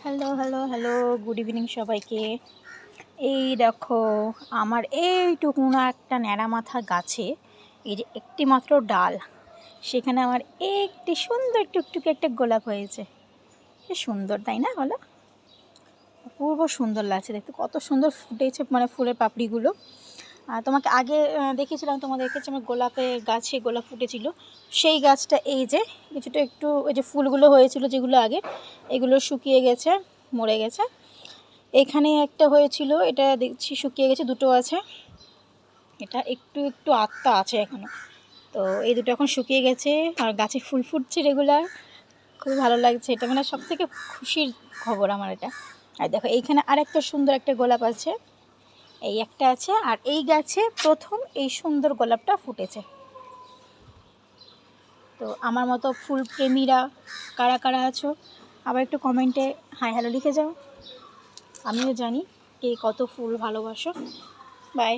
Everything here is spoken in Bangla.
Hello hello hello good evening সবাইকে। এই দেখো, আমার এইটুকু না একটা ন্যাড়া মাথা গাছে এই যে একটি মাত্র ডাল, সেখানে আমার একটি সুন্দর টুকটুকে একটা গোলাপ হয়েছে। কি সুন্দর, তাই না বলো? অপূর্ব সুন্দর লাগছে দেখতে, কত সুন্দর ফুটেছে, মানে ফুলের পাপড়িগুলো। তোমাকে আগে দেখিয়েছিলাম, তোমাদের দেখেছি আমার গোলাপের গাছে গোলাপ ফুটেছিল, সেই গাছটা এই যে কিছুটা একটু ওই যে ফুলগুলো হয়েছিল যেগুলো আগে, এগুলো শুকিয়ে গেছে, মরে গেছে। এখানে একটা হয়েছিল, এটা দেখছি শুকিয়ে গেছে, দুটো আছে, এটা একটু একটু আত্মা আছে এখনও। তো এই দুটো এখন শুকিয়ে গেছে আর গাছে ফুল ফুটছে রেগুলার, খুব ভালো লাগছে। এটা মানে সবথেকে খুশির খবর আমার এটা। আর দেখো এইখানে আরেকটা সুন্দর একটা গোলাপ আছে, এই একটা আছে, আর এই গাছে প্রথম এই সুন্দর গোলাপটা ফুটেছে। তো আমার মতো ফুল প্রেমীরা কারা কারা আছো, আবার একটু কমেন্টে হাই হ্যালো লিখে যাও, আমিও জানি কে কত ফুল ভালোবাসো। বাই।